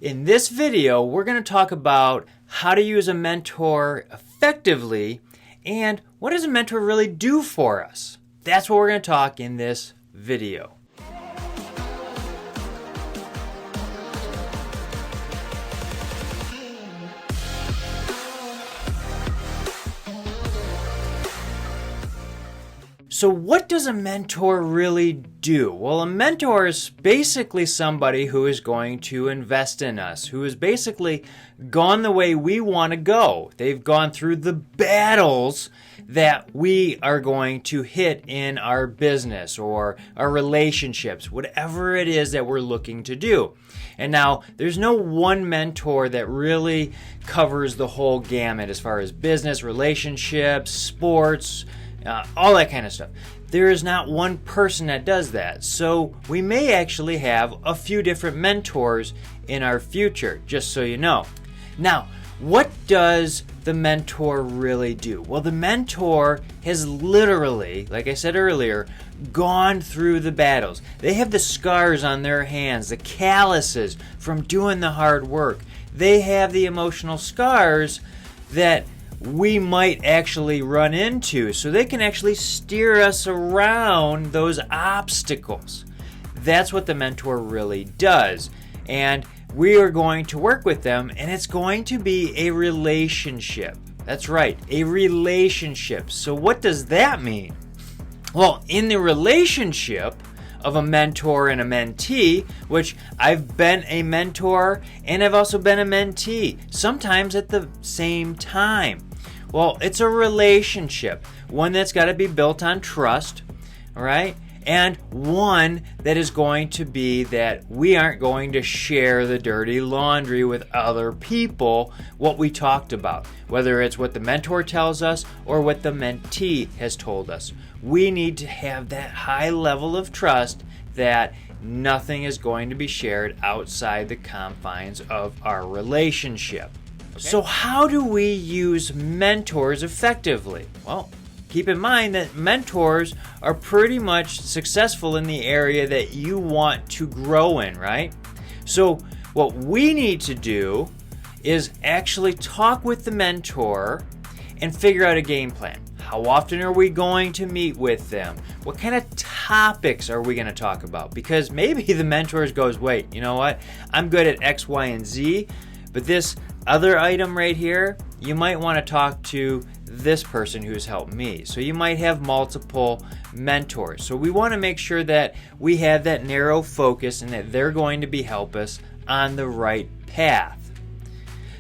In this video, we're going to talk about how to use a mentor effectively and what does a mentor really do for us. That's what we're going to talk in this video. So what does a mentor really do? Well, a mentor is basically somebody who is going to invest in us, who has basically gone the way we want to go. They've gone through the battles that we are going to hit in our business or our relationships, whatever it is that we're looking to do. And now, there's no one mentor that really covers the whole gamut as far as business, relationships, sports, all that kind of stuff. There is not one person that does that. So we may actually have a few different mentors in our future, just so you know. Now, what does the mentor really do? Well, the mentor has literally, like I said earlier, gone through the battles. They have the scars on their hands, the calluses from doing the hard work. They have the emotional scars that we might actually run into, so they can actually steer us around those obstacles. That's what the mentor really does. And we are going to work with them, and it's going to be a relationship. That's right, a relationship. So what does that mean? Well, in the relationship of a mentor and a mentee, which I've been a mentor and I've also been a mentee, sometimes at the same time. Well, it's a relationship, one that's got to be built on trust, all right? And one that is going to be that we aren't going to share the dirty laundry with other people, what we talked about, whether it's what the mentor tells us or what the mentee has told us. We need to have that high level of trust that nothing is going to be shared outside the confines of our relationship. Okay. So how do we use mentors effectively? Well, keep in mind that mentors are pretty much successful in the area that you want to grow in, right? So what we need to do is actually talk with the mentor and figure out a game plan. How often are we going to meet with them? What kind of topics are we going to talk about? Because maybe the mentor goes, wait, you know what? I'm good at X, Y, and Z, but this other item right here, you might want to talk to this person who's helped me. So you might have multiple mentors. So we want to make sure that we have that narrow focus and that they're going to help us on the right path.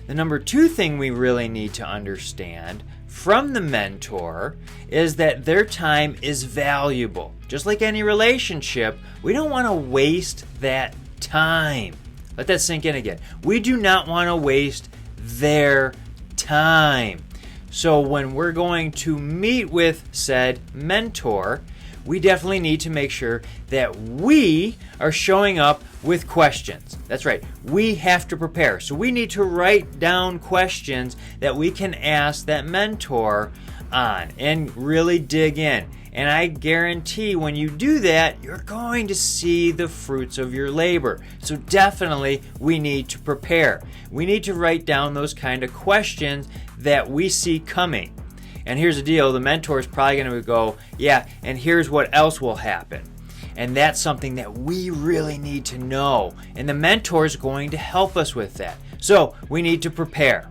The number two thing we really need to understand from the mentor is that their time is valuable. Just like any relationship, we don't want to waste that time. Let that sink in again. We do not want to waste their time. So when we're going to meet with said mentor, we definitely need to make sure that we are showing up with questions. That's right. We have to prepare. So we need to write down questions that we can ask that mentor on and really dig in. And I guarantee when you do that, you're going to see the fruits of your labor. So definitely we need to prepare. We need to write down those kind of questions that we see coming. And here's the deal, the mentor is probably going to go, yeah, and here's what else will happen. And that's something that we really need to know. And the mentor is going to help us with that. So we need to prepare,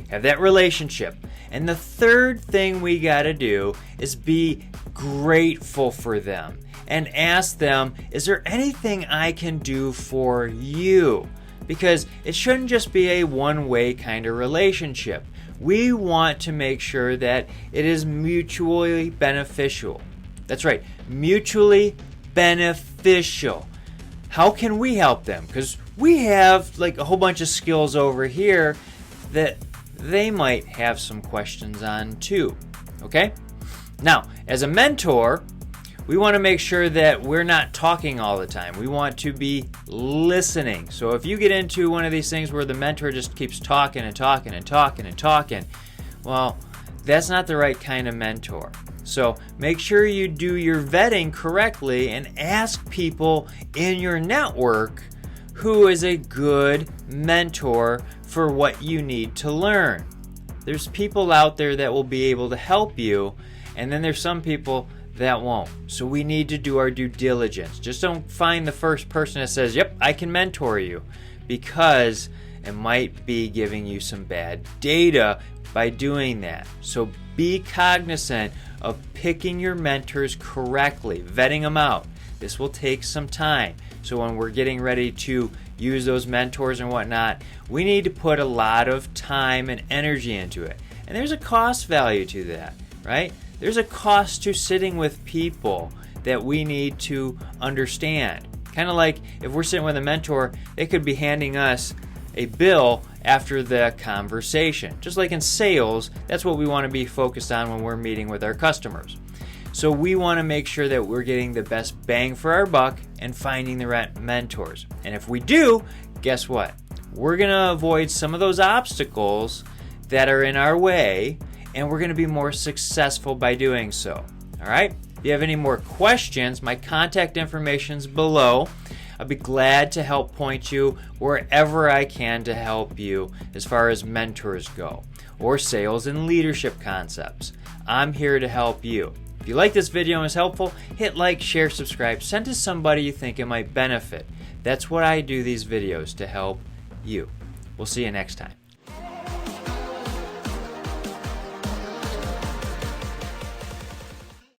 have that relationship. And the third thing we got to do is be grateful for them and ask them, is there anything I can do for you? Because it shouldn't just be a one-way kind of relationship. We want to make sure that it is mutually beneficial. That's right, mutually beneficial. How can we help them? Because we have like a whole bunch of skills over here that they might have some questions on too. Okay? Now, as a mentor, we want to make sure that we're not talking all the time. We want to be listening. So if you get into one of these things where the mentor just keeps talking and talking and talking and talking, well, that's not the right kind of mentor. So make sure you do your vetting correctly and ask people in your network who is a good mentor for what you need to learn. There's people out there that will be able to help you, and then there's some people that won't. So we need to do our due diligence. Just don't find the first person that says, yep, I can mentor you, because it might be giving you some bad data by doing that. So be cognizant of picking your mentors correctly, vetting them out. This will take some time. So when we're getting ready to use those mentors and whatnot, we need to put a lot of time and energy into it. And there's a cost value to that, right? There's a cost to sitting with people that we need to understand. Kind of like if we're sitting with a mentor, they could be handing us a bill after the conversation. Just like in sales, that's what we want to be focused on when we're meeting with our customers. So we want to make sure that we're getting the best bang for our buck and finding the right mentors. And if we do, guess what? We're going to avoid some of those obstacles that are in our way, and we're going to be more successful by doing so. All right? If you have any more questions, my contact information is below. I'll be glad to help point you wherever I can to help you as far as mentors go, or sales and leadership concepts. I'm here to help you. If you like this video and it's helpful, hit like, share, subscribe, send to somebody you think it might benefit. That's what I do these videos to help you. We'll see you next time.